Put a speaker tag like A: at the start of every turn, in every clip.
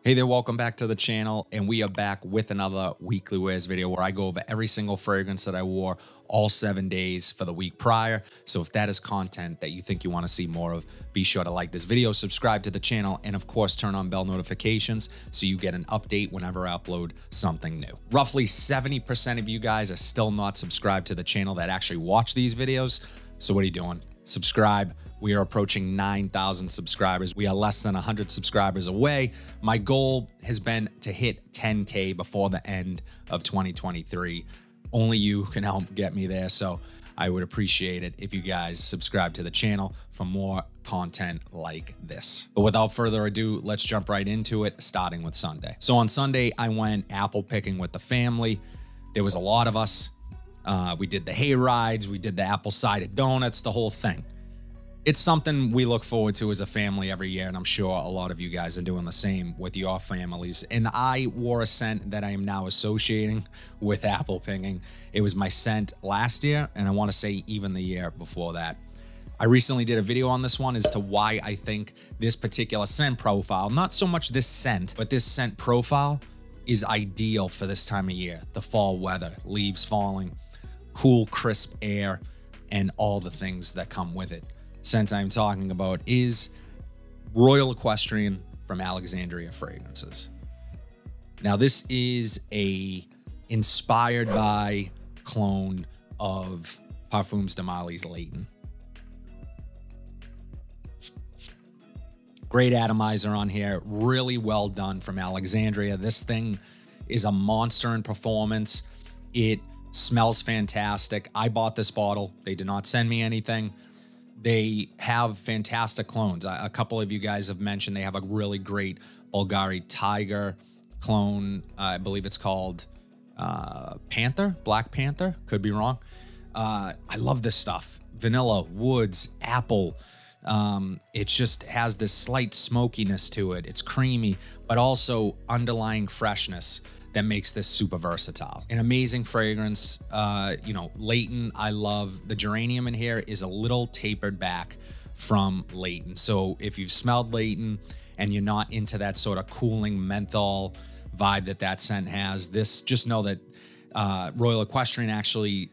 A: Hey there, welcome back to the channel, and we are back with another weekly wears video where I go over every single fragrance that I wore all 7 days for the week prior. So if that is content that you think you want to see more of, be sure to like this video, subscribe to the channel, and of course turn on bell notifications so you get an update whenever I upload something new. Roughly 70% of you guys are still not subscribed to the channel that actually watch these videos. So what are you doing? Subscribe. We are approaching 9,000 subscribers. We are less than 100 subscribers away. My goal has been to hit 10K before the end of 2023. Only you can help get me there. So I would appreciate it if you guys subscribe to the channel for more content like this. But without further ado, let's jump right into it, starting with Sunday. So on Sunday, I went apple picking with the family. There was a lot of us. We did the hay rides. We did the apple cider donuts, the whole thing. It's something we look forward to as a family every year, and I'm sure a lot of you guys are doing the same with your families. And I wore a scent that I am now associating with apple picking. It was my scent last year, and I want to say even the year before that. I recently did a video on this one as to why I think this particular scent profile, not so much this scent, but this scent profile is ideal for this time of year. The fall weather, leaves falling, cool, crisp air, and all the things that come with it. Scent I'm talking about is Royal Equestrian from Alexandria Fragrances. Now, this is inspired by clone of Parfums Spot's Leighton. Great atomizer on here, really well done from Alexandria. This thing is a monster in performance. It smells fantastic. I bought this bottle. They did not send me anything. They have fantastic clones. A couple of you guys have mentioned they have a really great Bulgari Tiger clone. I believe it's called Panther, Black Panther. Could be wrong. I love this stuff. Vanilla, woods, apple. It just has this slight smokiness to it. It's creamy, but also underlying freshness that makes this super versatile. An amazing fragrance. You know, Leighton, I love. The geranium in here is a little tapered back from Leighton. So if you've smelled Leighton and you're not into that sort of cooling menthol vibe that scent has, this, just know that Royal Equestrian actually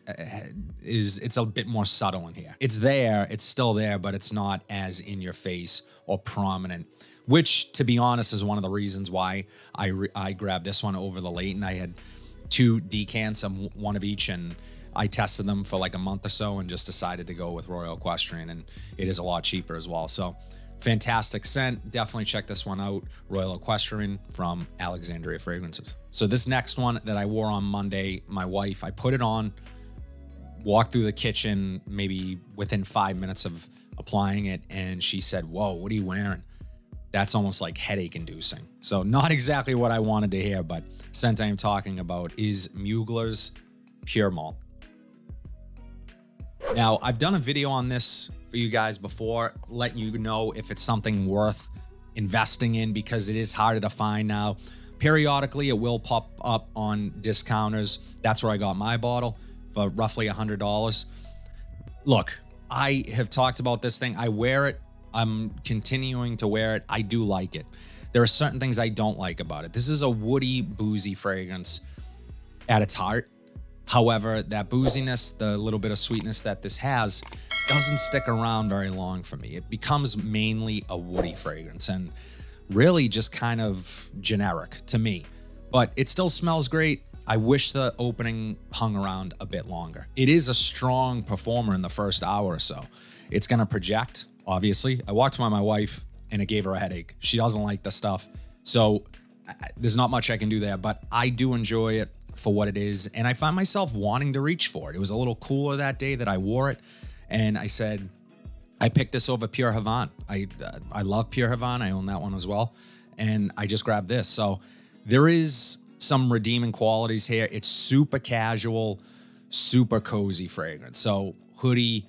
A: it's a bit more subtle in here. It's there, it's still there, but it's not as in your face or prominent, which, to be honest, is one of the reasons why I grabbed this one over the Leighton. I had 2 decants, one of each, and I tested them for like a month or so and just decided to go with Royal Equestrian, and it is a lot cheaper as well. So fantastic scent. Definitely check this one out. Royal Equestrian from Alexandria Fragrances. So this next one that I wore on Monday, my wife, I put it on, walked through the kitchen maybe within 5 minutes of applying it, and she said, "Whoa, what are you wearing?" That's almost like headache inducing. So not exactly what I wanted to hear, but scent I am talking about is Mugler's Pure Malt. Now, I've done a video on this for you guys before, letting you know if it's something worth investing in, because it is harder to find now. Periodically, it will pop up on discounters. That's where I got my bottle for roughly $100. Look, I have talked about this thing. I wear it. I'm continuing to wear it. I do like it. There are certain things I don't like about it. This is a woody, boozy fragrance at its heart. However, that booziness, the little bit of sweetness that this has, doesn't stick around very long for me. It becomes mainly a woody fragrance and really just kind of generic to me. But it still smells great. I wish the opening hung around a bit longer. It is a strong performer in the first hour or so. It's going to project. Obviously, I walked by my wife and it gave her a headache. She doesn't like the stuff. So there's not much I can do there, but I do enjoy it for what it is. And I find myself wanting to reach for it. It was a little cooler that day that I wore it. And I said, I picked this over Pure Havana. I love Pure Havana. I own that one as well. And I just grabbed this. So there is some redeeming qualities here. It's super casual, super cozy fragrance. So hoodie,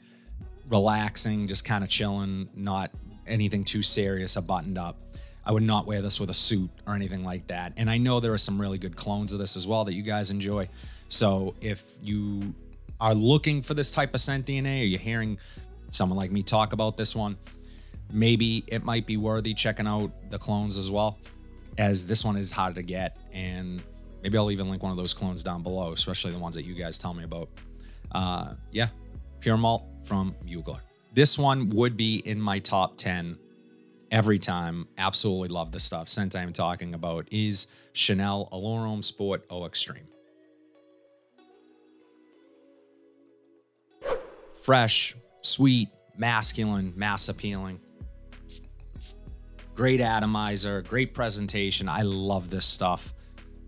A: relaxing, just kind of chilling, not anything too serious, a buttoned up. I would not wear this with a suit or anything like that. And I know there are some really good clones of this as well that you guys enjoy. So if you are looking for this type of scent DNA, or you're hearing someone like me talk about this one, maybe it might be worthy checking out the clones as well. as this one is hard to get. And maybe I'll even link one of those clones down below, especially the ones that you guys tell me about. Yeah, Pure Malt from Mugler. This one would be in my top 10 every time. Absolutely love the stuff. Scent I'm talking about is Chanel Allure Sport Eau Extreme. Fresh, sweet, masculine, mass appealing. Great atomizer, great presentation. I love this stuff.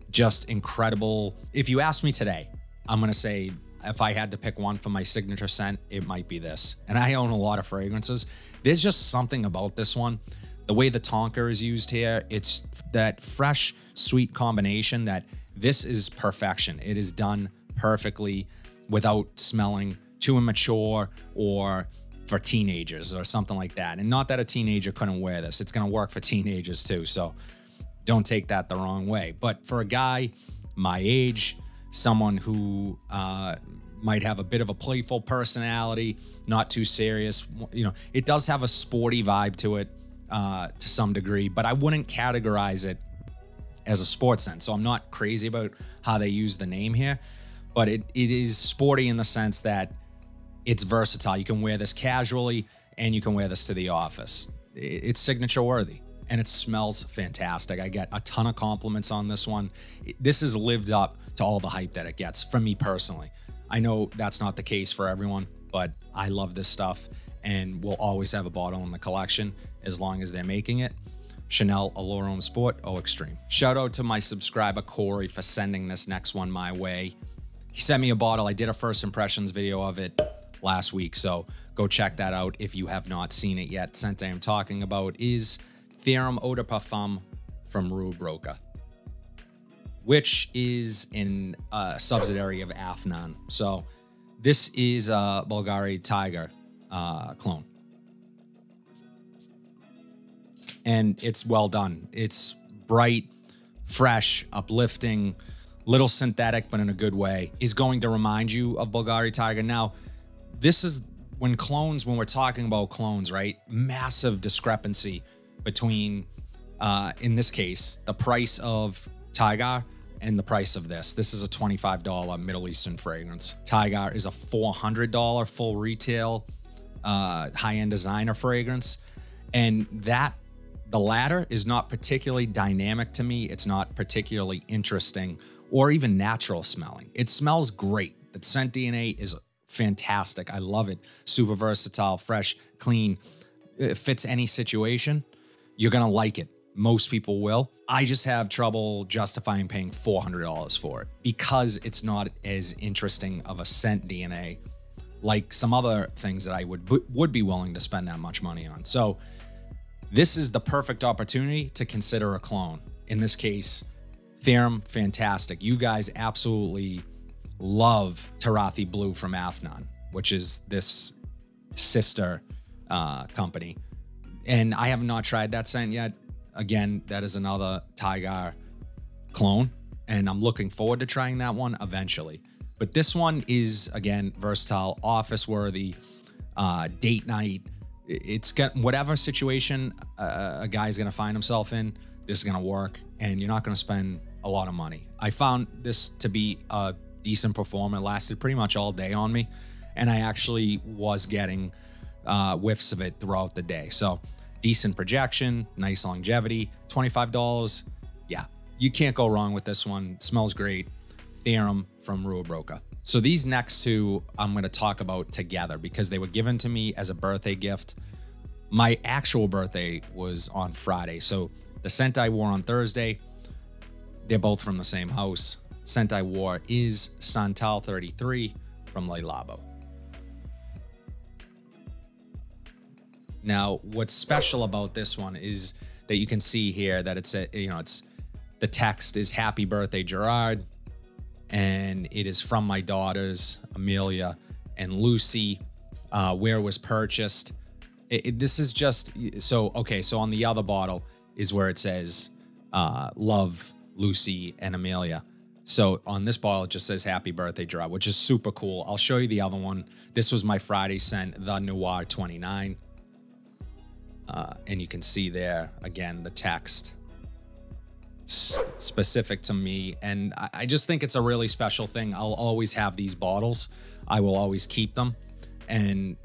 A: Just incredible. If you ask me today, I'm going to say if I had to pick one for my signature scent, it might be this. And I own a lot of fragrances. There's just something about this one. The way the tonka is used here, it's that fresh, sweet combination that this is perfection. It is done perfectly without smelling too immature or for teenagers or something like that. And not that a teenager couldn't wear this. It's going to work for teenagers too. So don't take that the wrong way. But for a guy my age, someone who might have a bit of a playful personality, not too serious, you know, it does have a sporty vibe to it to some degree, but I wouldn't categorize it as a sports scent. So I'm not crazy about how they use the name here, but it is sporty in the sense that it's versatile. You can wear this casually and you can wear this to the office. It's signature worthy and it smells fantastic. I get a ton of compliments on this one. This has lived up to all the hype that it gets from me personally. I know that's not the case for everyone, but I love this stuff and we'll always have a bottle in the collection as long as they're making it. Chanel Allure Sport Eau Extreme. Shout out to my subscriber Corey for sending this next one my way. He sent me a bottle. I did a first impressions video of it last week, so go check that out if you have not seen it yet. Scent I am talking about is Theum Oud de Parfum from Broka, which is in a subsidiary of Afnan. So this is a Bulgari Tiger clone. And it's well done. It's bright, fresh, uplifting, little synthetic, but in a good way. Is going to remind you of Bulgari Tiger. Now, this is when we're talking about clones, right? Massive discrepancy between, in this case, the price of Tiger and the price of this. This is a $25 Middle Eastern fragrance. Tiger is a $400 full retail, high-end designer fragrance. And the latter is not particularly dynamic to me. It's not particularly interesting or even natural smelling. It smells great. The scent DNA is fantastic. I love it. Super versatile, fresh, clean. It fits any situation. You're going to like it. Most people will. I just have trouble justifying paying $400 for it because it's not as interesting of a scent DNA like some other things that I would be willing to spend that much money on. So this is the perfect opportunity to consider a clone. In this case, Theum, fantastic. You guys absolutely love Tarathi Blue from Afnan, which is this sister company. And I have not tried that scent yet. Again, that is another Tiger clone, and I'm looking forward to trying that one eventually. But this one is, again, versatile, office-worthy, date night. It's got whatever situation a guy's going to find himself in, this is going to work, and you're not going to spend a lot of money. I found this to be a decent performer. It lasted pretty much all day on me, and I actually was getting whiffs of it throughout the day. So decent projection, nice longevity, $25. Yeah, you can't go wrong with this one. It smells great. Theum from Broka. So these next two I'm going to talk about together because they were given to me as a birthday gift. My actual birthday was on Friday. So the scent I wore on Thursday, they're both from the same house. Scent I wore is Santel 33 from Labo. Now, what's special about this one is that you can see here that it's the text is Happy Birthday Gerard, and it is from my daughters Amelia and Lucy. Where it was purchased. This is just so okay. So on the other bottle is where it says love Lucy and Amelia. So on this bottle, it just says Happy Birthday Gerard, which is super cool. I'll show you the other one. This was my Friday scent, the Noir 29. And you can see there, again, the text. specific to me. And I just think it's a really special thing. I'll always have these bottles. I will always keep them. And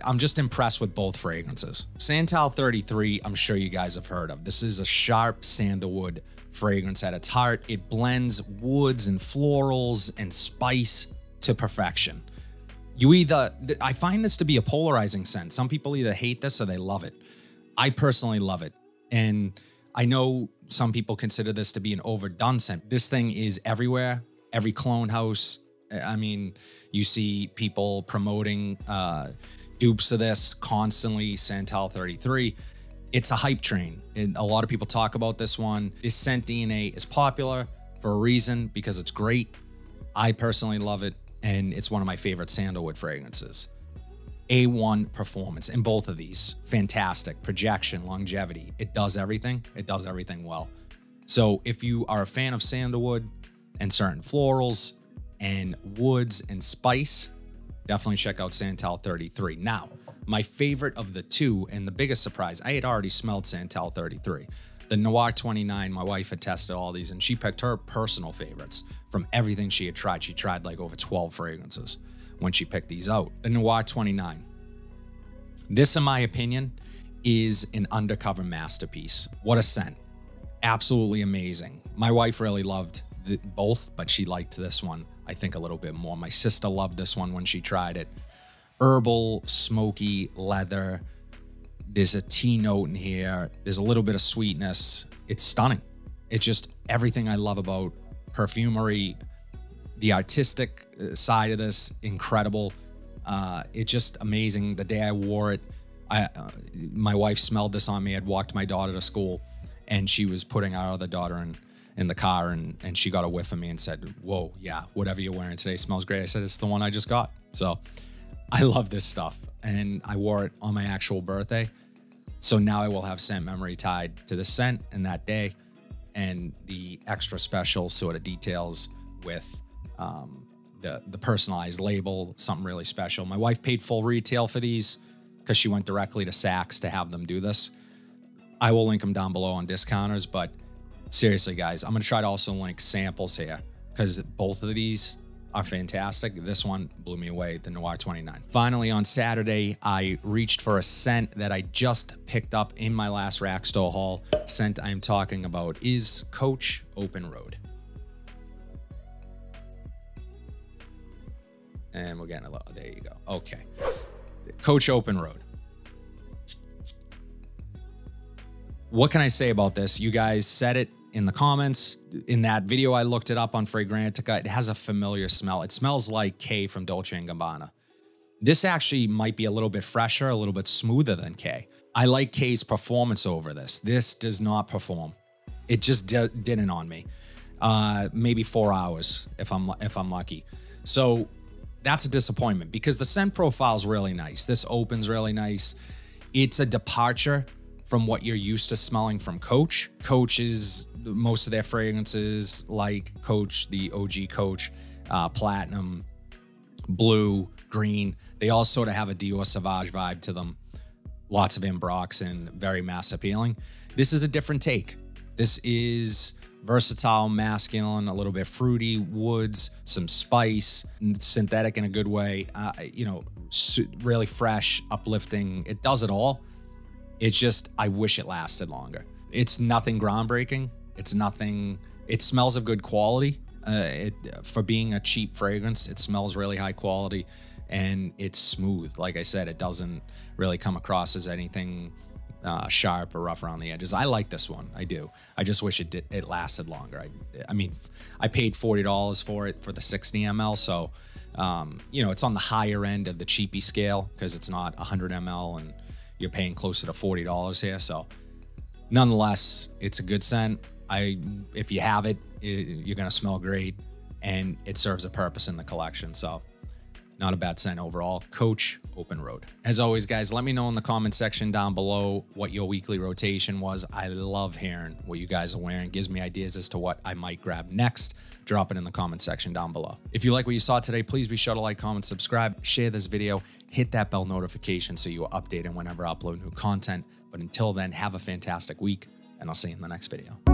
A: I'm just impressed with both fragrances. Santal 33, I'm sure you guys have heard of. This is a sharp sandalwood fragrance at its heart. It blends woods and florals and spice to perfection. I find this to be a polarizing scent. Some people either hate this or they love it. I personally love it. And I know some people consider this to be an overdone scent. This thing is everywhere, every cologne house. I mean, you see people promoting dupes of this constantly, Santal 33. It's a hype train, and a lot of people talk about this one. This scent DNA is popular for a reason, because it's great. I personally love it, and it's one of my favorite sandalwood fragrances. A1 performance in both of these. Fantastic. Projection, longevity. It does everything. It does everything well. So if you are a fan of sandalwood and certain florals and woods and spice, definitely check out Santal 33. Now, my favorite of the two, and the biggest surprise, I had already smelled Santal 33. The Noir 29, my wife had tested all these, and she picked her personal favorites from everything she had tried. She tried like over 12 fragrances when she picked these out. The Noir 29. This, in my opinion, is an undercover masterpiece. What a scent. Absolutely amazing. My wife really loved both, but she liked this one, I think, a little bit more. My sister loved this one when she tried it. Herbal, smoky, leather. There's a tea note in here. There's a little bit of sweetness. It's stunning. It's just everything I love about perfumery. The artistic side of this, incredible. It's just amazing. The day I wore it, my wife smelled this on me. I'd walked my daughter to school, and she was putting our other daughter in the car, and she got a whiff of me and said, "Whoa, yeah, whatever you're wearing today smells great." I said, "It's the one I just got." So I love this stuff, and I wore it on my actual birthday. So now I will have scent memory tied to the scent and that day, and the extra special sort of details with the personalized label, something really special. My wife paid full retail for these because she went directly to Saks to have them do this. I will link them down below on discounters, but seriously, guys, I'm going to try to also link samples here because both of these are fantastic. This one blew me away, the Noir 29. Finally, on Saturday, I reached for a scent that I just picked up in my last rack store haul. Scent I'm talking about is Coach Open Road. And we're getting a little, there you go. Okay. Coach Open Road. What can I say about this? You guys said it in the comments. In that video, I looked it up on Fragrantica. It has a familiar smell. It smells like K from Dolce & Gabbana. This actually might be a little bit fresher, a little bit smoother than K. I like K's performance over this. This does not perform. It just didn't on me. Maybe 4 hours if I'm lucky. So that's a disappointment because the scent profile is really nice. This opens really nice. It's a departure from what you're used to smelling from Coach. Coach is most of their fragrances, like Coach, the OG Coach, Platinum, Blue, Green. They all sort of have a Dior Sauvage vibe to them. Lots of Ambrox and very mass appealing. This is a different take. This is versatile, masculine, a little bit fruity, woods, some spice, synthetic in a good way. You know, really fresh, uplifting. It does it all. It's just, I wish it lasted longer. It's nothing groundbreaking. It's nothing, it smells of good quality. For being a cheap fragrance, it smells really high quality and it's smooth. Like I said, it doesn't really come across as anything sharp or rough around the edges. I like this one, I do. I just wish it lasted longer. I mean, I paid $40 for it for the 60 ml. So, you know, it's on the higher end of the cheapy scale because it's not 100 ml and you're paying closer to $40 here. So nonetheless, it's a good scent. If you have it, you're going to smell great and it serves a purpose in the collection. So not a bad scent overall. Coach Open Road. As always, guys, let me know in the comment section down below what your weekly rotation was. I love hearing what you guys are wearing. It gives me ideas as to what I might grab next. Drop it in the comment section down below. If you like what you saw today, please be sure to like, comment, subscribe, share this video, hit that bell notification so you are updated whenever I upload new content. But until then, have a fantastic week, and I'll see you in the next video.